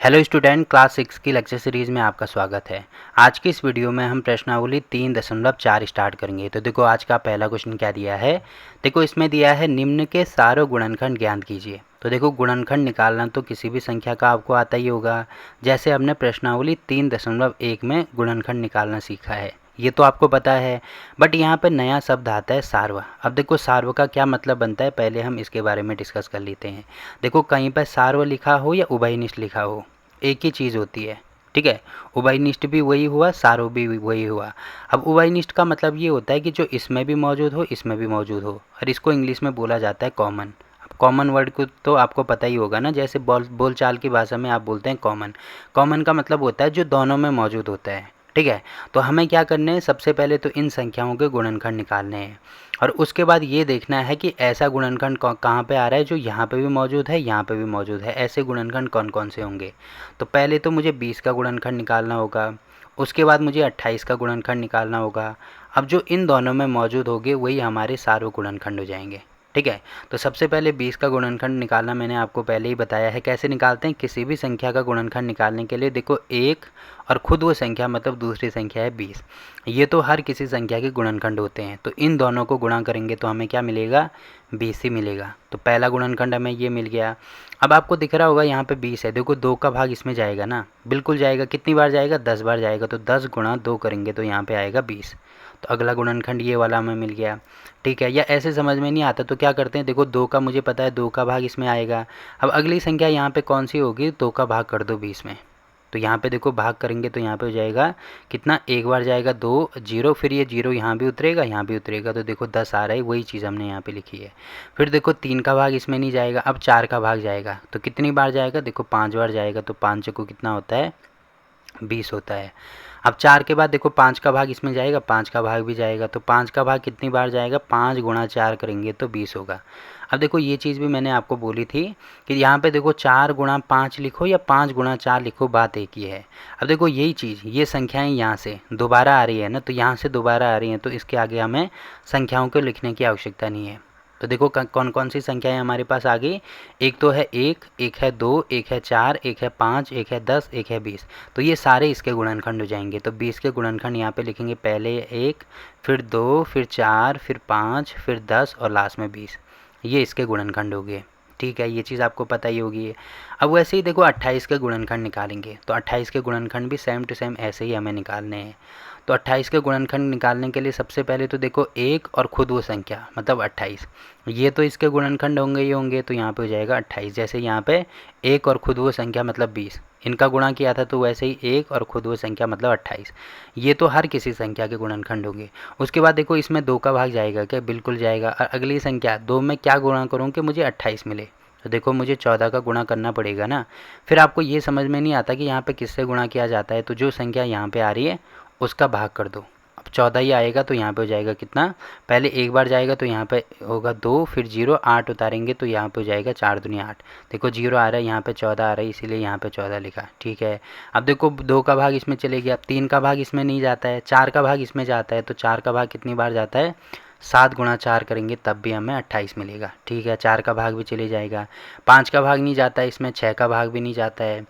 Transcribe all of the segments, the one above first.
Hello student, class 6 की lecture series में आपका स्वागत है। आज की इस वीडियो में हम प्रश्नावली 3.4 स्टार्ट करेंगे। तो देखो आज का पहला क्वेश्चन क्या दिया है। देखो इसमें दिया है निम्न के सारों गुणनखंड ज्ञात कीजिए। तो देखो गुणनखंड निकालना तो किसी भी संख्या का आपको आता ही होगा, जैसे हमने प्रश्नावली 3.1 में गुणनखंड निकालना सीखा है, ये तो आपको पता है। बट यहाँ पे नया शब्द आता है सार्व। अब देखो सार्व का क्या मतलब बनता है, पहले हम इसके बारे में डिस्कस कर लेते हैं। देखो कहीं पर सार्व लिखा हो या उभयनिष्ठ लिखा हो, एक ही चीज़ होती है, ठीक है। उभयनिष्ठ भी वही हुआ, सार्व भी वही हुआ। अब उभयनिष्ठ का मतलब ये होता है कि जो इसमें भी मौजूद हो इसमें भी मौजूद हो, और इसको इंग्लिश में बोला जाता है कॉमन। अब कॉमन वर्ड को तो आपको पता ही होगा ना, जैसे बोलचाल की भाषा में आप बोलते हैं कॉमन। कॉमन का मतलब होता है जो दोनों में मौजूद होता है, ठीक है। तो हमें क्या करना है, सबसे पहले तो इन संख्याओं के गुणनखंड निकालने हैं, और उसके बाद ये देखना है कि ऐसा गुणनखंड कहाँ पे आ रहा है जो यहाँ पे भी मौजूद है, यहाँ पे भी मौजूद है। ऐसे गुणनखंड कौन कौन से होंगे। तो पहले तो मुझे 20 का गुणनखंड निकालना होगा, उसके बाद मुझे 28 का गुणनखंड निकालना होगा। अब जो इन दोनों में मौजूद होंगे वही हमारे सारे गुणनखंड हो जाएंगे, ठीक है। तो सबसे पहले 20 का गुणनखंड निकालना मैंने आपको पहले ही बताया है कैसे निकालते हैं। किसी भी संख्या का गुणनखंड निकालने के लिए देखो एक और खुद वो संख्या मतलब दूसरी संख्या है 20, ये तो हर किसी संख्या के गुणनखंड होते हैं। तो इन दोनों को गुणा करेंगे तो हमें क्या मिलेगा, 20 ही मिलेगा। तो पहला गुणनखंड हमें ये मिल गया। अब आपको दिख रहा होगा यहाँ पे 20 है, देखो 2 का भाग इसमें जाएगा ना, बिल्कुल जाएगा। कितनी बार जाएगा, 10 बार जाएगा। तो 10 गुणा 2 करेंगे तो यहाँ पे आएगा 20। तो अगला गुणनखंड ये वाला हमें मिल गया, ठीक है। या ऐसे समझ में नहीं आता तो क्या करते हैं, देखो 2 का मुझे पता है 2 का भाग इसमें आएगा। अब अगली संख्या यहाँ पे कौन सी होगी, 2 का भाग कर दो 20 में। तो यहाँ पे देखो भाग करेंगे तो यहाँ पे हो जाएगा कितना, एक बार जाएगा 2 जीरो, फिर ये जीरो यहाँ भी उतरेगा यहाँ भी उतरेगा, तो देखो 10 आ रहा है, वही चीज़ हमने यहाँ पे लिखी है। फिर देखो 3 का भाग इसमें नहीं जाएगा, अब 4 का भाग जाएगा। तो कितनी बार जाएगा, देखो 5 बार जाएगा। तो 5 को कितना होता है, 20 होता है। अब 4 के बाद देखो 5 का भाग इसमें जाएगा, 5 का भाग भी जाएगा। तो 5 का भाग कितनी बार जाएगा, 5 गुणा 4 करेंगे तो 20 होगा। अब देखो ये चीज़ भी मैंने आपको बोली थी कि यहाँ पे देखो 4 गुणा 5 लिखो या 5 गुणा 4 लिखो, बात एक ही है। अब देखो यही चीज़, ये संख्याएं यहाँ से दोबारा आ रही है ना, तो यहाँ से दोबारा आ रही हैं, तो इसके आगे हमें संख्याओं को लिखने की आवश्यकता नहीं है। तो देखो कौन कौन सी संख्याएं हमारे पास आ गई। एक तो है एक है 2, एक है 4, एक है 5, एक है 10, एक है 20। तो ये सारे इसके गुणनखंड हो जाएंगे। तो 20 के गुणनखंड यहाँ पे लिखेंगे, पहले 1, फिर 2, फिर 4, फिर 5, फिर 10 और लास्ट में 20। ये इसके गुणनखंड हो गए, ठीक है। ये चीज़ आपको पता ही होगी। अब वैसे ही देखो 28 के गुणनखंड निकालेंगे, तो 28 के गुणनखंड भी सेम टू सेम ऐसे ही हमें निकालने हैं। तो 28 के गुणनखंड निकालने के लिए सबसे पहले तो देखो एक और खुद वो संख्या मतलब 28, ये तो इसके गुणनखंड होंगे ही होंगे। तो यहाँ पे हो जाएगा 28, जैसे यहाँ पे एक और खुद वो संख्या मतलब 20, इनका गुणा किया था, तो वैसे ही एक और खुद वो संख्या मतलब 28, ये तो हर किसी संख्या के गुणनखंड होंगे। उसके बाद देखो इसमें 2 का भाग जाएगा क्या, बिल्कुल जाएगा। और अगली संख्या 2 में क्या गुणा करूँ कि मुझे 28 मिले, तो देखो मुझे 14 का गुणा करना पड़ेगा ना। फिर आपको ये समझ में नहीं आता कि यहाँ पे किससे गुणा किया जाता है, तो जो संख्या यहाँ पे आ रही है उसका भाग कर दो। अब 14 ही आएगा तो यहाँ पे हो जाएगा कितना, पहले एक बार जाएगा तो यहाँ पे होगा 2, फिर 0 8 उतारेंगे तो यहाँ पे हो जाएगा 4 दूनी 8। देखो 0 आ रहा है, यहाँ पे 14 आ रहा है, इसीलिए यहाँ पे 14 लिखा, ठीक है। अब देखो 2 का भाग इसमें चले गया, 3 का भाग इसमें नहीं जाता है, 4 का भाग इसमें जाता है। तो 4 का भाग कितनी बार जाता है, 7 गुणा 4 करेंगे तब भी हमें 28 मिलेगा, ठीक है। 4 का भाग भी चले जाएगा, 5 का भाग नहीं जाता है इसमें, 6 का भाग भी नहीं जाता है,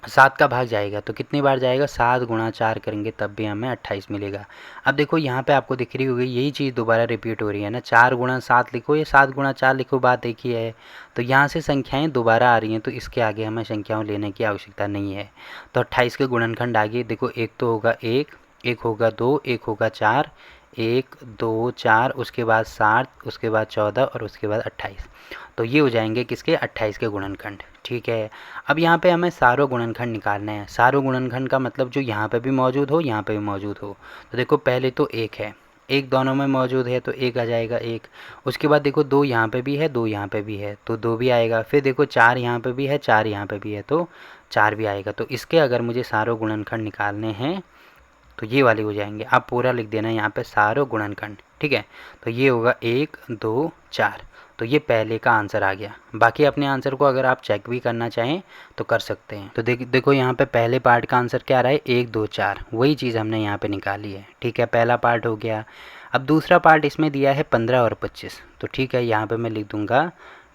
7 का भाग जाएगा। तो कितनी बार जाएगा, 7 गुणा 4 करेंगे तब भी हमें 28 मिलेगा। अब देखो यहाँ पे आपको दिख रही होगी यही चीज़ दोबारा रिपीट हो रही है ना, 4 गुणा 7 लिखो या 7 गुणा 4 लिखो, बात एक ही है। तो यहाँ से संख्याएं दोबारा आ रही हैं, तो इसके आगे हमें संख्याओं लेने की आवश्यकता नहीं है। तो 28 के गुणनखंड आगे देखो, एक तो होगा एक होगा 2, एक होगा 4, 1 2 4, उसके बाद 7, उसके बाद 14 और उसके बाद 28। तो ये हो जाएंगे किसके, 28 के गुणनखंड, ठीक है। अब यहाँ पे हमें सारों गुणनखंड निकालने हैं। सारों गुणनखंड का मतलब जो यहाँ पे भी मौजूद हो यहाँ पे भी मौजूद हो। तो देखो पहले तो एक है, एक दोनों में मौजूद है तो एक आ जाएगा एक। उसके बाद देखो 2 यहाँ पे भी है, 2 यहाँ पे भी है तो 2 भी आएगा। फिर देखो 4 यहाँ पे भी है, 4 यहाँ पे भी है तो 4 भी आएगा। तो इसके अगर मुझे सारों गुणनखंड निकालने हैं तो ये वाले हो जाएंगे। आप पूरा लिख देना यहाँ पे सारों गुणनखंड, ठीक है। तो ये होगा 1 2 4। तो ये पहले का आंसर आ गया। बाकी अपने आंसर को अगर आप चेक भी करना चाहें तो कर सकते हैं। तो देखो यहाँ पे पहले पार्ट का आंसर क्या रहा है, 1 2 4, वही चीज़ हमने यहाँ पे निकाली है, ठीक है। पहला पार्ट हो गया। अब दूसरा पार्ट इसमें दिया है 15 और 25, तो ठीक है यहाँ पे मैं लिख दूँगा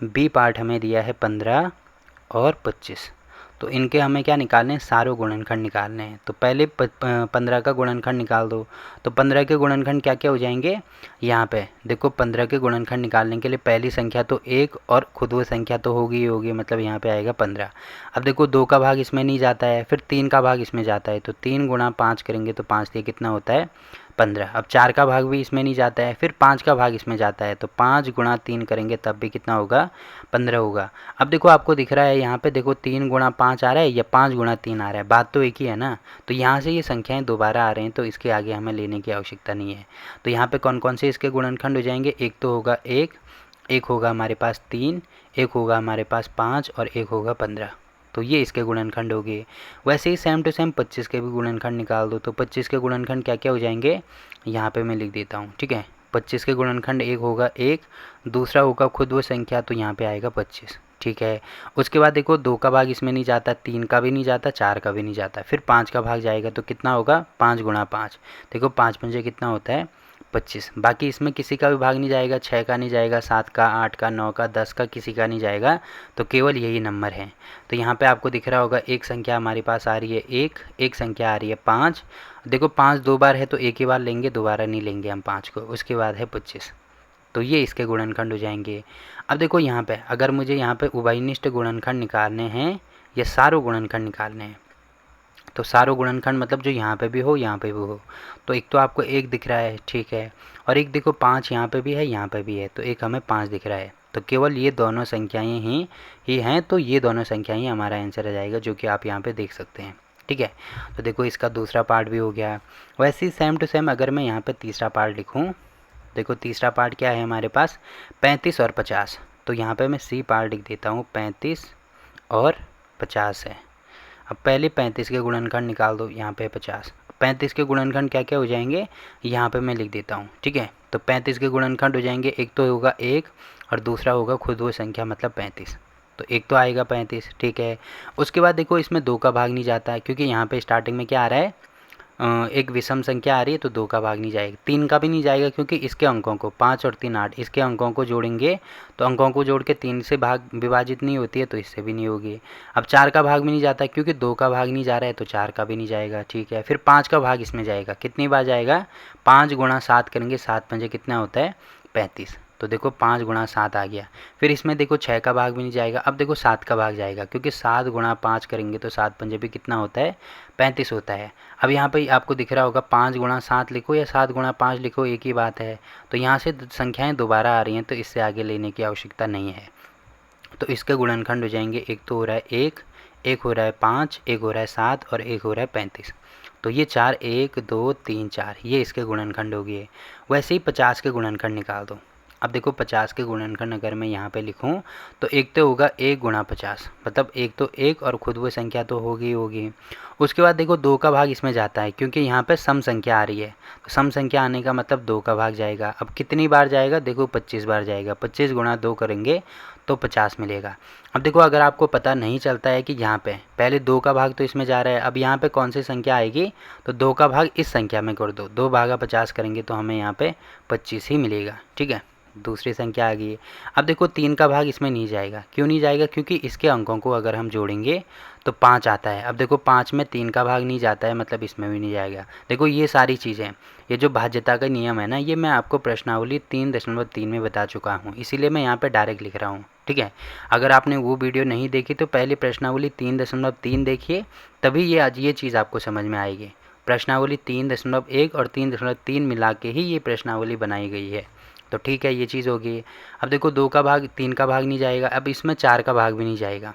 बी पार्ट हमें दिया है 15 और 25। तो इनके हमें क्या निकालने हैं, सारों गुणनखंड निकालने हैं। तो पहले 15 का गुणनखंड निकाल दो। तो 15 के गुणनखंड क्या क्या हो जाएंगे, यहाँ पे देखो 15 के गुणनखंड निकालने के लिए पहली संख्या तो 1 और खुद वो संख्या तो होगी ही होगी, मतलब यहाँ पे आएगा 15। अब देखो 2 का भाग इसमें नहीं जाता है, फिर 3 का भाग इसमें जाता है, तो 3 गुणा 5 करेंगे तो 5 से कितना होता है 15। अब 4 का भाग भी इसमें नहीं जाता है, फिर 5 का भाग इसमें जाता है, तो 5 गुणा 3 करेंगे तब भी कितना होगा 15 होगा। अब देखो आपको दिख रहा है यहाँ पे, देखो 3 गुणा 5 आ रहा है या 5 गुणा 3 आ रहा है, बात तो एक ही है ना। तो यहाँ से ये संख्याएं दोबारा आ रहे हैं, तो इसके आगे हमें लेने की आवश्यकता नहीं है। तो यहाँ पे कौन कौन से इसके गुणनखंड हो जाएंगे, एक तो होगा एक होगा हमारे पास 3, एक होगा हमारे पास 5 और एक होगा 15। तो ये इसके गुणनखंड हो गए। वैसे ही सेम टू सेम 25 के भी गुणनखंड निकाल दो। तो 25 के गुणनखंड क्या क्या हो जाएंगे, यहाँ पे मैं लिख देता हूँ, ठीक है। 25 के गुणनखंड एक होगा 1, दूसरा होगा खुद वो संख्या, तो यहाँ पे आएगा 25, ठीक है। उसके बाद देखो 2 का भाग इसमें नहीं जाता, 3 का भी नहीं जाता, 4 का भी नहीं जाता, फिर 5 का भाग जाएगा, तो कितना होगा 5 गुणा 5, देखो 5 पंजे कितना होता है 25। बाकी इसमें किसी का भी भाग नहीं जाएगा, 6 का नहीं जाएगा, 7 का, 8 का, 9 का, 10 का, किसी का नहीं जाएगा, तो केवल यही नंबर है। तो यहाँ पे आपको दिख रहा होगा एक संख्या हमारे पास आ रही है एक संख्या आ रही है 5। देखो 5 दो बार है तो एक ही बार लेंगे, दोबारा नहीं लेंगे हम 5 को। उसके बाद है 25, तो ये इसके गुणनखंड हो जाएंगे। अब देखो यहाँ पे अगर मुझे यहाँ पे उभयनिष्ठ गुणनखंड निकालने हैं या सारों गुणनखंड निकालने हैं, तो सारों गुणनखंड मतलब जो यहाँ पे भी हो यहाँ पे भी हो। तो एक तो आपको एक दिख रहा है, ठीक है, और एक देखो 5 यहाँ पे भी है यहाँ पे भी है, तो एक हमें 5 दिख रहा है। तो केवल ये दोनों संख्याएं ही हैं, तो ये दोनों संख्याएं हमारा आंसर आ जाएगा, जो कि आप यहाँ पे देख सकते हैं, ठीक है। तो देखो इसका दूसरा पार्ट भी हो गया। वैसे ही सेम टू सेम अगर मैं यहाँ पे तीसरा पार्ट लिखूँ, देखो तीसरा पार्ट क्या है हमारे पास 35 और 50। तो यहाँ पे मैं सी पार्ट लिख देता हूँ, 35 और 50 है। अब पहले 35 के गुणनखंड निकाल दो, यहाँ पे 50। 35 के गुणनखंड क्या क्या हो जाएंगे, यहाँ पे मैं लिख देता हूँ, ठीक है। तो 35 के गुणनखंड हो जाएंगे, एक तो होगा 1 और दूसरा होगा खुद वो संख्या मतलब 35। तो एक तो आएगा 35, ठीक है। उसके बाद देखो इसमें 2 का भाग नहीं जाता है, क्योंकि यहाँ पे स्टार्टिंग में क्या आ रहा है, एक विषम संख्या आ रही है, तो 2 का भाग नहीं जाएगा। 3 का भी नहीं जाएगा, क्योंकि इसके अंकों को 5 और 3 8, इसके अंकों को जोड़ेंगे तो अंकों को जोड़ के 3 से भाग विभाजित नहीं होती है, तो इससे भी नहीं होगी। अब 4 का भाग भी नहीं जाता, क्योंकि 2 का भाग नहीं जा रहा है, तो 4 का भी नहीं जाएगा, ठीक है। फिर 5 का भाग इसमें जाएगा, कितनी बार जाएगा 5 गुणा 7 करेंगे, 7 पंजे कितना होता है 35। तो देखो 5 गुणा 7 आ गया। फिर इसमें देखो 6 का भाग भी नहीं जाएगा। अब देखो 7 का भाग जाएगा, क्योंकि 7 गुणा 5 करेंगे तो 7 पंजे भी कितना होता है 35 होता है। अब यहाँ पे आपको दिख रहा होगा 5 गुणा 7 लिखो या 7 गुणा 5 लिखो, एक ही बात है। तो यहाँ से संख्याएं दोबारा आ रही हैं, तो इससे आगे लेने की आवश्यकता नहीं है। तो इसके गुणनखंड हो जाएंगे, एक तो हो रहा है एक हो रहा है 5, एक हो रहा है 7 और एक हो रहा है 35। तो ये 4 1 2 3 4 ये इसके गुणनखंड हो गए। वैसे ही 50 के गुणनखंड निकाल दो। अब देखो 50 के गुणनखंड अगर मैं यहाँ पे लिखूँ, तो एक तो होगा 1 गुणा 50, मतलब एक तो 1 और खुद वो संख्या तो होगी। उसके बाद देखो 2 का भाग इसमें जाता है, क्योंकि यहाँ पे सम संख्या आ रही है, तो सम संख्या आने का मतलब 2 का भाग जाएगा। अब कितनी बार जाएगा, देखो 25 बार जाएगा। 25 गुणा 2 करेंगे तो 50 मिलेगा। अब देखो अगर आपको पता नहीं चलता है कि यहाँ पे पहले 2 का भाग तो इसमें जा रहा है, अब यहाँ पे कौन सी संख्या आएगी, तो 2 का भाग इस संख्या में कर दो, 2 भागा 50 करेंगे तो हमें यहाँ पे 25 ही मिलेगा, ठीक है। दूसरी संख्या आ गई। अब देखो 3 का भाग इसमें नहीं जाएगा, क्यों नहीं जाएगा, क्योंकि इसके अंकों को अगर हम जोड़ेंगे तो 5 आता है। अब देखो 5 में 3 का भाग नहीं जाता है, मतलब इसमें भी नहीं जाएगा। देखो ये सारी चीज़ें, ये जो भाज्यता का नियम है ना, ये मैं आपको प्रश्नावली 3.3 में बता चुका हूँ, इसीलिए मैं यहाँ पे डायरेक्ट लिख रहा हूँ, ठीक है। अगर आपने वो वीडियो नहीं देखी तो पहले प्रश्नावली 3.3 देखिए, तभी ये आज ये चीज़ आपको समझ में आएगी। प्रश्नावली 3.1 और 3.3 मिला के ही ये प्रश्नावली बनाई गई है। तो ठीक है, ये चीज़ होगी। अब देखो 2 का भाग 3 का भाग नहीं जाएगा, अब इसमें 4 का भाग भी नहीं जाएगा,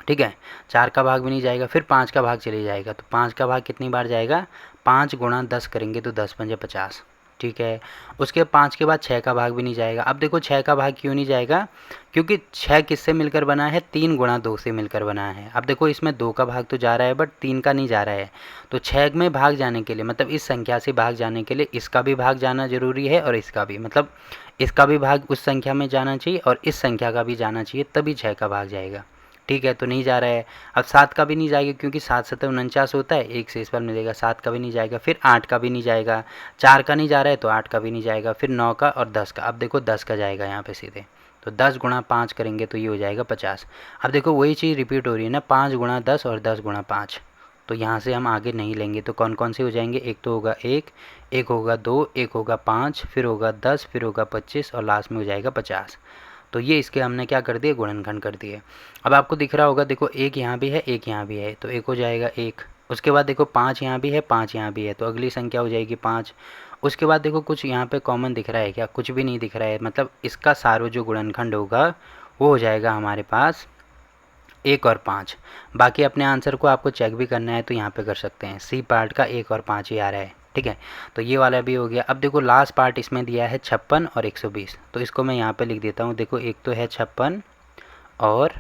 ठीक है। 4 का भाग भी नहीं जाएगा, फिर 5 का भाग चले जाएगा, तो 5 का भाग कितनी बार जाएगा, 5 गुणा 10 करेंगे तो 10 पंजे 50, ठीक है। उसके 5 के बाद 6 का भाग भी नहीं जाएगा। अब देखो 6 का भाग क्यों नहीं जाएगा, क्योंकि 6 किससे मिलकर बना है, 3 गुणा 2 से मिलकर बना है। अब देखो इसमें 2 का भाग तो जा रहा है, बट 3 का नहीं जा रहा है। तो 6 में भाग जाने के लिए, मतलब इस संख्या से भाग जाने के लिए इसका भी भाग जाना जरूरी है, और इसका भी, मतलब इसका भी भाग उस संख्या में जाना चाहिए और इस संख्या का भी जाना चाहिए, तभी 6 का भाग जाएगा, ठीक है। तो नहीं जा रहा है। अब 7 का भी नहीं जाएगा, क्योंकि 7 7 49 होता है, एक से इस पर मिलेगा, 7 का भी नहीं जाएगा। फिर 8 का भी नहीं जाएगा, 4 का नहीं जा रहा है तो 8 का भी नहीं जाएगा। फिर 9 का और 10 का, अब देखो 10 का जाएगा यहाँ पे सीधे, तो 10 गुणा 5 करेंगे तो ये हो जाएगा 50। अब देखो वही चीज़ रिपीट हो रही है ना, 5 गुणा 10 और 10 गुणा 5। तो यहाँ से हम आगे नहीं लेंगे, तो कौन कौन से हो जाएंगे, एक तो होगा 1, एक होगा 2, एक होगा 5, फिर होगा 10, फिर होगा 25 और लास्ट में हो जाएगा 50। तो ये इसके हमने क्या कर दिए, गुणनखंड कर दिए। अब आपको दिख रहा होगा, देखो एक यहाँ भी है, एक यहाँ भी है, तो एक हो जाएगा 1। उसके बाद देखो 5 यहाँ भी है, 5 यहाँ भी है, तो अगली संख्या हो जाएगी 5। उसके बाद देखो कुछ यहाँ पे कॉमन दिख रहा है क्या, कुछ भी नहीं दिख रहा है, मतलब इसका सारो जो गुणनखंड होगा वो हो जाएगा हमारे पास 1 और 5। बाकी अपने आंसर को आपको चेक भी करना है तो यहाँ पे कर सकते हैं, सी पार्ट का 1 और 5 ही आ रहा है, ठीक है। तो ये वाला भी हो गया। अब देखो लास्ट पार्ट इसमें दिया है 56 और 120, तो इसको मैं यहाँ पे लिख देता हूँ। देखो एक तो है 56 और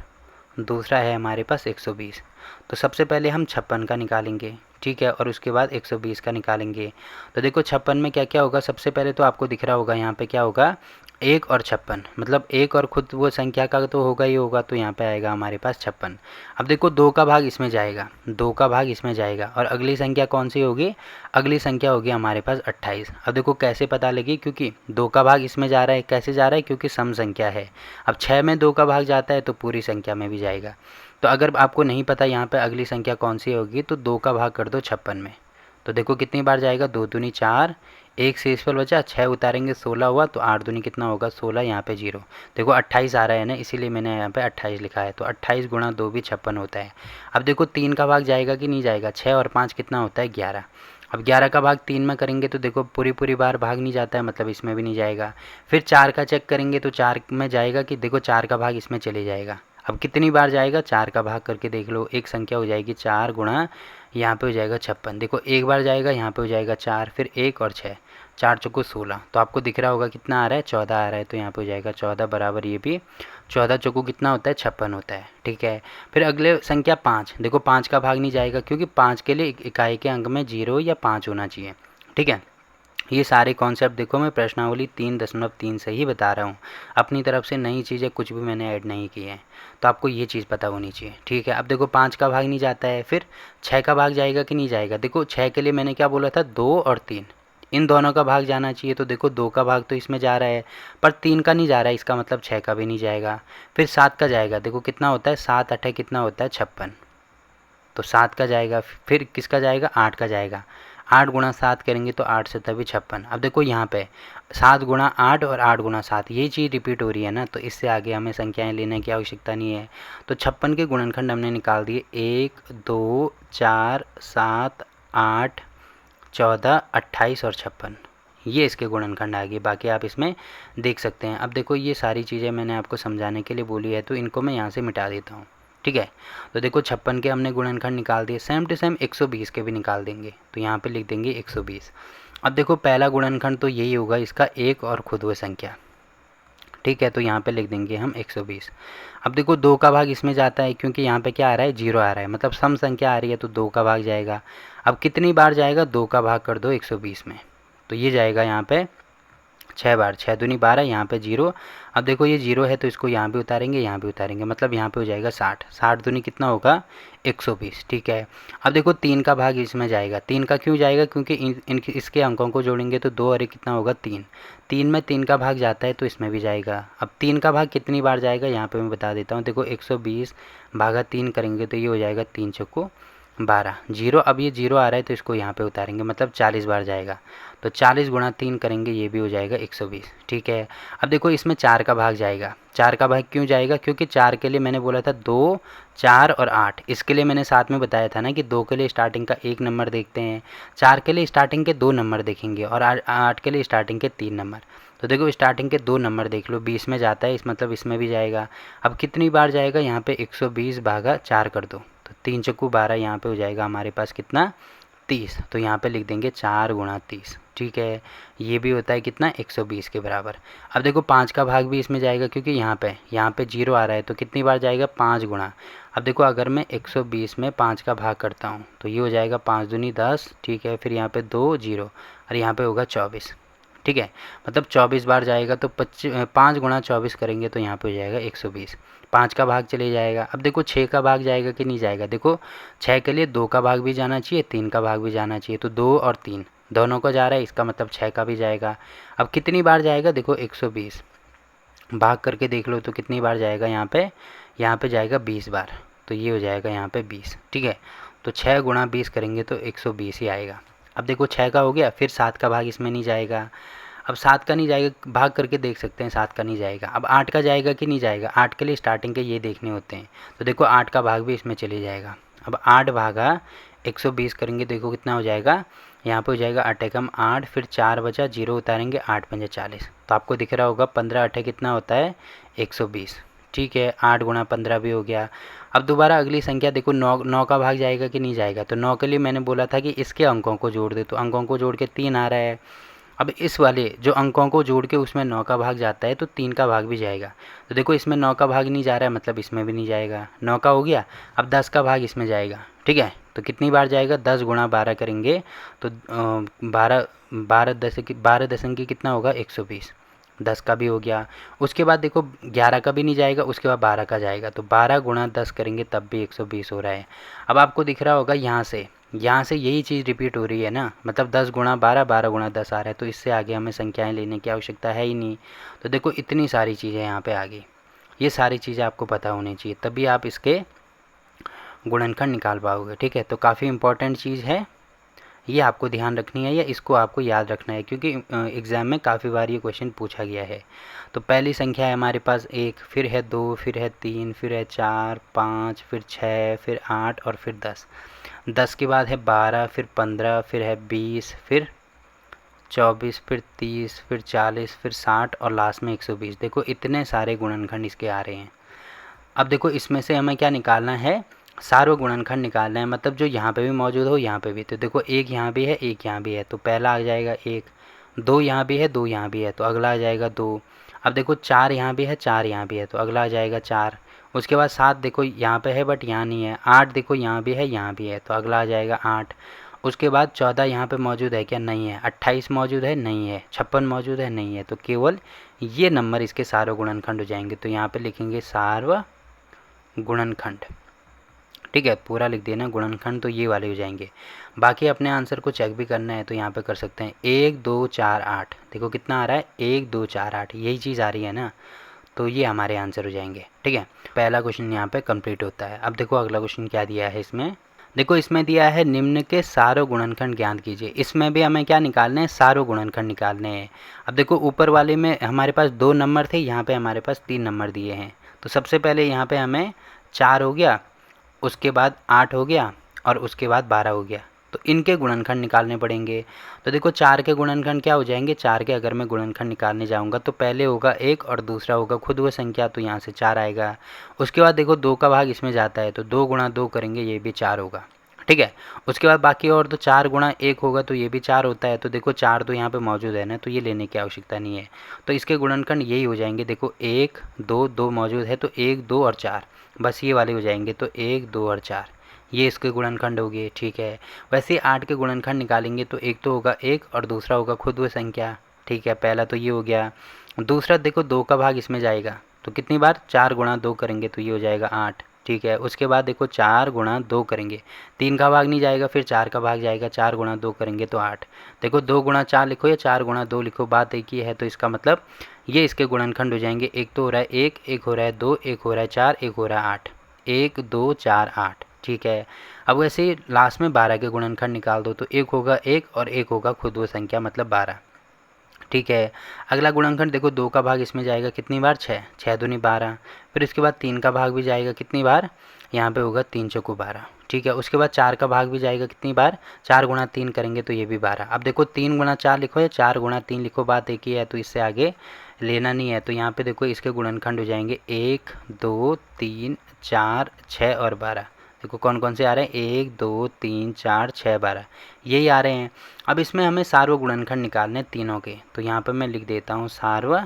दूसरा है हमारे पास 120। तो सबसे पहले हम 56 का निकालेंगे, ठीक है, और उसके बाद 120 का निकालेंगे। तो देखो 56 में क्या क्या होगा, सबसे पहले तो आपको दिख रहा होगा यहाँ पे क्या होगा, 1 और 56, मतलब 1 और खुद वो संख्या का तो होगा ही होगा, तो यहाँ पे आएगा हमारे पास 56। अब देखो 2 का भाग इसमें जाएगा, 2 का भाग इसमें जाएगा, और अगली संख्या कौन सी होगी, अगली संख्या होगी हमारे पास 28। अब देखो कैसे पता लगी, क्योंकि 2 का भाग इसमें जा रहा है, कैसे जा रहा है, क्योंकि सम संख्या है। अब 6 में 2 का भाग जाता है तो पूरी संख्या में भी जाएगा। तो अगर आपको नहीं पता यहाँ पे अगली संख्या कौन सी होगी, तो 2 का भाग कर दो 56 में, तो देखो कितनी बार जाएगा, 2 दूनी 4, एक से इस पर बचा 6 उतारेंगे 16 हुआ, तो 8 दूनी कितना होगा 16, यहाँ पे 0। देखो 28 आ रहा है ना, इसीलिए मैंने यहाँ पे 28 लिखा है। तो 28 गुणा 2 भी 56 होता है। अब देखो 3 का भाग जाएगा कि नहीं जाएगा, 6 और 5 कितना होता है 11। अब 11 का भाग 3 में करेंगे तो देखो पूरी बार भाग नहीं जाता है, मतलब इसमें भी नहीं जाएगा। फिर 4 का चेक करेंगे तो 4 में जाएगा कि, देखो 4 का भाग इसमें चले जाएगा। अब कितनी बार जाएगा, 4 का भाग करके देख लो, एक संख्या हो जाएगी 4 गुणा, यहाँ पे हो जाएगा 56। देखो एक बार जाएगा, यहाँ पे हो जाएगा 4, फिर 1 और 6, 4 चौको 16। तो आपको दिख रहा होगा कितना आ रहा है, 14 आ रहा है, तो यहाँ पे हो जाएगा 14 बराबर ये भी 14 चौको कितना होता है 56 होता है, ठीक है। फिर अगले संख्या 5, देखो 5 का भाग नहीं जाएगा, क्योंकि 5 के लिए इकाई के अंक में 0 या 5 होना चाहिए, ठीक है। ये सारे कॉन्सेप्ट देखो मैं प्रश्नावली 3.3 से ही बता रहा हूँ, अपनी तरफ से नई चीज़ें कुछ भी मैंने ऐड नहीं की है, तो आपको ये चीज़ पता होनी चाहिए, ठीक है। अब देखो 5 का भाग नहीं जाता है, फिर 6 का भाग जाएगा कि नहीं जाएगा। देखो 6 के लिए मैंने क्या बोला था, 2 और 3, इन दोनों का भाग जाना चाहिए। तो देखो 2 का भाग तो इसमें जा रहा है, पर 3 का नहीं जा रहा है, इसका मतलब 6 का भी नहीं जाएगा। फिर 7 का जाएगा, देखो कितना होता है, 7 8 कितना होता है 56, तो 7 का जाएगा। फिर किसका जाएगा, 8 का जाएगा, 8 गुणा 7 करेंगे तो 8 से तभी 56। अब देखो यहाँ पे 7 गुणा 8 और 8 गुणा 7, ये चीज़ रिपीट हो रही है ना, तो इससे आगे हमें संख्याएं लेने की आवश्यकता नहीं है। तो 56 के गुणनखंड हमने निकाल दिए, 1 2 4 7 8 14 28 और 56, ये इसके गुणनखंड आ गए। बाकी आप इसमें देख सकते हैं। अब देखो ये सारी चीज़ें मैंने आपको समझाने के लिए बोली है, तो इनको मैं यहाँ से मिटा देता हूँ, ठीक है। तो देखो 56 के हमने गुणनखंड निकाल दिए, सेम टू सेम 120 के भी निकाल देंगे, तो यहाँ पे लिख देंगे 120। अब देखो पहला गुणनखंड तो यही होगा इसका, एक और खुद व संख्या, ठीक है, तो यहाँ पे लिख देंगे हम 120। अब देखो 2 का भाग इसमें जाता है, क्योंकि यहाँ पे क्या आ रहा है, 0 आ रहा है, मतलब सम संख्या आ रही है, तो 2 का भाग जाएगा। अब कितनी बार जाएगा, 2 का भाग कर दो 120 में, तो ये जाएगा यहाँ पे 6 बार, 6 दूनी 12, यहाँ पे 0। अब देखो ये 0 है तो इसको यहाँ भी उतारेंगे, यहाँ भी उतारेंगे, मतलब यहाँ पे हो जाएगा 60, 60 दूनी कितना होगा 120, ठीक है। अब देखो 3 का भाग इसमें जाएगा, 3 का क्यों जाएगा, क्योंकि इसके अंकों को जोड़ेंगे तो 2 और 1 कितना होगा 3, 3 में 3 का भाग जाता है तो इसमें भी जाएगा। अब 3 का भाग कितनी बार जाएगा, यहाँ पे मैं बता देता हूँ। देखो 120 भागा 3 करेंगे तो ये हो जाएगा 3 चौको 12, 0। अब ये 0 आ रहा है तो इसको यहाँ पे उतारेंगे, मतलब 40 बार जाएगा, तो 40 गुणा 3 करेंगे, ये भी हो जाएगा 120, ठीक है। अब देखो इसमें 4 का भाग जाएगा, 4 का भाग क्यों जाएगा, क्योंकि 4 के लिए मैंने बोला था 2 4 और 8, इसके लिए मैंने साथ में बताया था ना कि 2 के लिए स्टार्टिंग का 1 नंबर देखते हैं, 4 के लिए स्टार्टिंग के 2 नंबर देखेंगे, और 8 के लिए स्टार्टिंग के 3 नंबर। तो देखो स्टार्टिंग के 2 नंबर देख लो, 20 में जाता है, इस मतलब इसमें भी जाएगा। अब कितनी बार जाएगा, यहाँ पे 120 भागा 4 कर दो, तो 3 चक्कू 12, यहाँ पे हो जाएगा हमारे पास कितना 30, तो यहाँ पे लिख देंगे 4 गुणा 30, ठीक है। ये भी होता है कितना 120 के बराबर। अब देखो 5 का भाग भी इसमें जाएगा, क्योंकि यहाँ पे 0 आ रहा है, तो कितनी बार जाएगा 5 गुणा। अब देखो अगर मैं 120 में 5 का भाग करता हूँ तो ये हो जाएगा 5 दूनी 10, ठीक है, फिर यहाँ पे 2 0 और यहाँ पे होगा 24, ठीक है, मतलब 24 बार जाएगा, तो 5 गुणा 24 करेंगे तो यहाँ पे हो जाएगा 120। 5 का भाग चले जाएगा। अब देखो 6 का भाग जाएगा कि नहीं जाएगा, देखो 6 के लिए 2 का भाग भी जाना चाहिए, 3 का भाग भी जाना चाहिए, तो 2 और 3 दोनों को जा रहा है, इसका मतलब 6 का भी जाएगा। अब कितनी बार जाएगा, देखो 120, भाग करके देख लो तो कितनी बार जाएगा यहाँ पे जाएगा 20 बार, तो ये हो जाएगा यहाँ पे 20। ठीक है, तो 6 गुणा 20 करेंगे तो 120 ही आएगा। अब देखो 6 का हो गया, फिर 7 का भाग इसमें नहीं जाएगा। अब 7 का नहीं जाएगा, भाग करके देख सकते हैं 7 का नहीं जाएगा। अब 8 का जाएगा कि नहीं जाएगा, 8 के लिए स्टार्टिंग के ये देखने होते हैं, तो देखो 8 का भाग भी इसमें चले जाएगा। अब 8 भागा 120 करेंगे, देखो कितना हो जाएगा, यहाँ पे हो जाएगा 8 एकम 8, फिर 4 बचा, 0 उतारेंगे, 8 पंजे 40, तो आपको दिख रहा होगा 15 8 कितना होता है 120। ठीक है, 8 गुणा 15 भी हो गया। अब दोबारा अगली संख्या देखो 9 का भाग जाएगा कि नहीं जाएगा, तो 9 के लिए मैंने बोला था कि इसके अंकों को जोड़ दे, तो अंकों को जोड़ के 3 आ रहा है। अब इस वाले जो अंकों को जोड़ के उसमें 9 का भाग जाता है, तो 3 का भाग भी जाएगा, तो देखो इसमें 9 का भाग नहीं जा रहा है, मतलब इसमें भी नहीं जाएगा। 9 का हो गया, अब 10 का भाग इसमें जाएगा। ठीक है, तो कितनी बार जाएगा, 10 गुणा 12 करेंगे तो 12 दशंकी कितना होगा 120, 10 का भी हो गया। उसके बाद देखो 11 का भी नहीं जाएगा, उसके बाद 12 का जाएगा, तो 12 गुणा 10 करेंगे तब भी 120 हो रहा है। अब आपको दिख रहा होगा यहाँ से यही चीज़ रिपीट हो रही है ना, मतलब 10 गुणा 12, 12 गुणा 10 आ रहा है, तो इससे आगे हमें संख्याएं लेने की आवश्यकता है ही नहीं। तो देखो इतनी सारी चीज़ें यहाँ पे आ गई, ये सारी चीज़ें आपको पता होनी चाहिए, तभी आप इसके गुणनखंड निकाल पाओगे। ठीक है, तो काफ़ी इंपॉर्टेंट चीज़ है, ये आपको ध्यान रखनी है या इसको आपको याद रखना है, क्योंकि एग्ज़ाम में काफ़ी बार ये क्वेश्चन पूछा गया है। तो पहली संख्या है हमारे पास 1, फिर है 2, फिर है 3, फिर है 4, 5, फिर 6, फिर 8 और फिर 10। 10 के बाद है 12, फिर 15, फिर है 20, फिर 24, फिर 30, फिर 40, फिर 60 और लास्ट में 120। देखो इतने सारे गुणनखंड इसके आ रहे हैं। अब देखो इसमें से हमें क्या निकालना है, सार्व गुणनखंड निकालना है, मतलब जो यहाँ पे भी मौजूद हो यहाँ पे भी। तो देखो एक यहाँ भी है, एक यहाँ भी है, तो पहला आ जाएगा 1, 2 यहाँ भी है, 2 यहाँ भी है, तो अगला आ जाएगा 2। अब देखो 4 यहाँ भी है, 4 यहाँ भी है, तो अगला आ जाएगा 4। उसके बाद 7 देखो यहाँ पे है बट यहाँ नहीं है। 8 देखो यहाँ भी है, यहाँ भी है, तो अगला आ जाएगा 8। उसके बाद 14 यहाँ पे मौजूद है क्या, नहीं है। 28 मौजूद है, नहीं है। 56 मौजूद है, नहीं है। तो केवल ये नंबर इसके सार्व गुणनखंड हो जाएंगे, तो यहाँ पे लिखेंगे सार्व गुणनखंड। ठीक है, पूरा लिख देना गुणनखंड, तो ये वाले हो जाएंगे। बाकी अपने आंसर को चेक भी करना है तो यहाँ पे कर सकते हैं 1 2 4 8, देखो कितना आ रहा है 1 2 4 8, यही चीज़ आ रही है ना, तो ये हमारे आंसर हो जाएंगे। ठीक है, पहला क्वेश्चन यहाँ पे कंप्लीट होता है। अब देखो अगला क्वेश्चन क्या दिया है इसमें, देखो इसमें दिया है निम्न के सार्व गुणनखंड ज्ञात कीजिए। इसमें भी हमें क्या निकालने हैं, सार्व गुणनखंड निकालने हैं। अब देखो ऊपर वाले में हमारे पास 2 नंबर थे, यहाँ पे हमारे पास 3 नंबर दिए हैं, तो सबसे पहले यहाँ पे हमें 4 हो गया, उसके बाद 8 हो गया और उसके बाद 12 हो गया, तो इनके गुणनखंड निकालने पड़ेंगे। तो देखो 4 के गुणनखंड क्या हो जाएंगे, 4 के अगर मैं गुणनखंड निकालने जाऊंगा तो पहले होगा 1 और दूसरा होगा खुद वो संख्या, तो यहाँ से 4 आएगा। उसके बाद देखो 2 का भाग इसमें जाता है, तो 2 गुणा 2 करेंगे, ये भी 4 होगा। ठीक है, उसके बाद बाकी और तो 4 गुणा 1 होगा, तो ये भी 4 होता है। तो देखो 4 तो यहाँ पे मौजूद है ना, तो ये लेने की आवश्यकता नहीं है, तो इसके गुणनखंड यही हो जाएंगे। देखो 1 2 2 मौजूद है, तो 1 2 और 4, बस ये वाले हो जाएंगे, तो 1 2 और 4 ये इसके गुणनखंड हो गए। ठीक है, वैसे ही 8 के गुणनखंड निकालेंगे तो एक तो होगा 1 और दूसरा होगा खुद वो संख्या। ठीक है, पहला तो ये हो गया। दूसरा देखो 2 का भाग इसमें जाएगा, तो कितनी बार 4 गुणा 2 करेंगे, तो ये हो जाएगा 8। ठीक है, उसके बाद देखो 4 गुणा 2 करेंगे, 3 का भाग नहीं जाएगा, फिर 4 का भाग जाएगा, 4 गुणा 2 करेंगे तो 8। देखो 2 गुणा 4 लिखो या 4 गुणा 2 लिखो, बात एक ही है, तो इसका मतलब ये इसके गुणनखंड हो जाएंगे। एक तो हो रहा है 1, एक हो रहा है 2, एक हो रहा है 4, एक हो रहा है 8, 1 2 4 8। ठीक है, अब वैसे ही लास्ट में 12 के गुणनखंड निकाल दो, तो एक होगा 1 और एक होगा खुद वो संख्या, मतलब 12। ठीक है, अगला गुणनखंड देखो 2 का भाग इसमें जाएगा कितनी बार, 6, 6 दूनी 12। फिर उसके बाद 3 का भाग भी जाएगा कितनी बार, यहाँ पे होगा 3 चौको 12। ठीक है, उसके बाद 4 का भाग भी जाएगा कितनी बार, 4 गुणा 3 करेंगे तो ये भी 12। अब देखो 3 गुणा 4 लिखो या 4 गुणा 3 लिखो, बात एक ही है, तो इससे आगे लेना नहीं है। तो यहाँ पे देखो इसके गुणनखंड हो जाएंगे 1 2 3 4 6 और 12। देखो कौन कौन से आ रहे हैं, 1 2 3 4 6 12, यही आ रहे हैं। अब इसमें हमें सार्व गुणनखंड निकालने तीनों के, तो यहाँ पे मैं लिख देता हूँ सार्व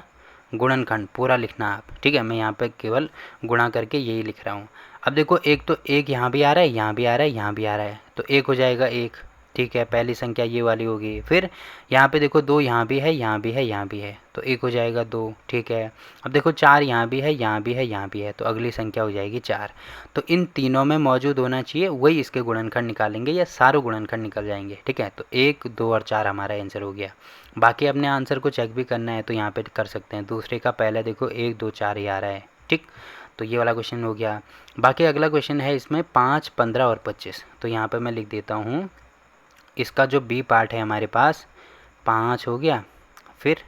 गुणनखंड, पूरा लिखना आप। ठीक है, मैं यहाँ पे केवल गुणा करके यही लिख रहा हूँ। अब देखो एक तो एक यहाँ भी आ रहा है, यहाँ भी आ रहा है, यहाँ भी आ रहा है, तो एक हो जाएगा 1, ठीक है, पहली संख्या ये वाली होगी। फिर यहाँ पे देखो 2 यहाँ भी है, यहाँ भी है, यहाँ भी है, तो 1 हो जाएगा 2। ठीक है, अब देखो 4 यहाँ भी है, यहाँ भी है, यहाँ भी है, तो अगली संख्या हो जाएगी 4। तो इन तीनों में मौजूद होना चाहिए, वही इसके गुणनखंड निकालेंगे या सारे गुणनखंड निकल जाएंगे। ठीक है, तो 1, 2 और 4 हमारा आंसर हो गया। बाकी अपने आंसर को चेक भी करना है तो यहाँ पे कर सकते हैं। दूसरे का पहले देखो 1, 2, 4 ही आ रहा है। ठीक, तो ये वाला क्वेश्चन हो गया। बाकी अगला क्वेश्चन है इसमें 5, 15 और 25। तो यहाँ पे मैं लिख देता हूँ, इसका जो बी पार्ट है हमारे पास 5 हो गया, फिर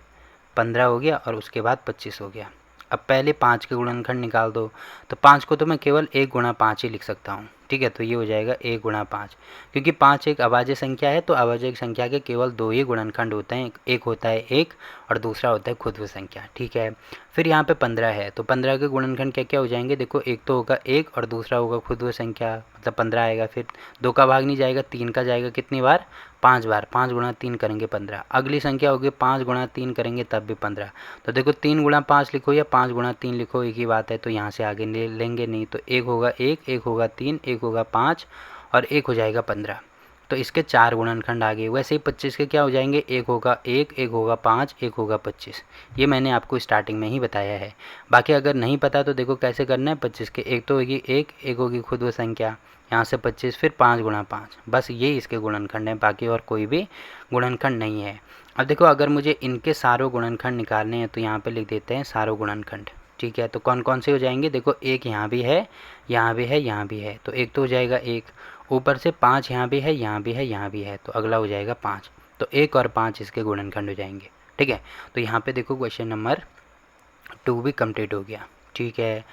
15 हो गया और उसके बाद 25 हो गया। अब पहले 5 के गुणनखंड निकाल दो, तो 5 को तो मैं केवल 1 गुणा 5 ही लिख सकता हूँ। ठीक है, तो ये हो जाएगा 1 गुणा 5, क्योंकि 5 एक अभाज्य संख्या है, तो अभाज्य संख्या के केवल 2 ही गुणनखंड होते हैं, एक होता है 1 और दूसरा होता है खुद संख्या। ठीक है, फिर यहाँ पे 15 है, तो 15 के गुणनखंड क्या क्या हो जाएंगे, देखो एक तो होगा 1 और दूसरा होगा खुद संख्या, मतलब 15 आएगा। फिर 2 का भाग नहीं जाएगा, 3 का जाएगा, कितनी बार, 5 बार। 5 गुणा 3 करेंगे 15। अगली संख्या होगी 5 गुणा 3 करेंगे तब भी 15। तो देखो 3 गुणा 5 लिखो या 5 गुणा 3 लिखो, एक ही बात है, तो यहाँ से आगे लेंगे नहीं। तो 1 होगा 1, 1 होगा 3, 1 होगा 5 और 1 हो जाएगा 15। तो इसके 4 गुणनखंड आ गए। वैसे ही 25 के क्या हो जाएंगे, 1 होगा 1, 1 होगा 5, 1 होगा 25। ये मैंने आपको स्टार्टिंग में ही बताया है। बाकी अगर नहीं पता तो देखो कैसे करना है। 25 के एक तो होगी 1, 1 होगी खुद संख्या, यहाँ से 25, फिर 5 गुणा 5, बस ये इसके गुणनखंड हैं, बाकी और कोई भी गुणनखंड नहीं है। अब देखो अगर मुझे इनके सारों गुणनखंड निकालने हैं तो यहाँ पे लिख देते हैं सारों गुणनखंड। ठीक है, तो कौन कौन से हो जाएंगे, देखो 1 यहाँ भी है, यहाँ भी है, यहाँ भी है, तो एक तो हो जाएगा 1। ऊपर से 5 यहाँ भी है, यहाँ भी है, यहाँ भी है, तो अगला हो जाएगा 5। तो 1 और 5 इसके गुणनखंड हो जाएंगे। ठीक है, तो यहाँ पे देखो क्वेश्चन नंबर 2 भी कंप्लीट हो गया। ठीक है।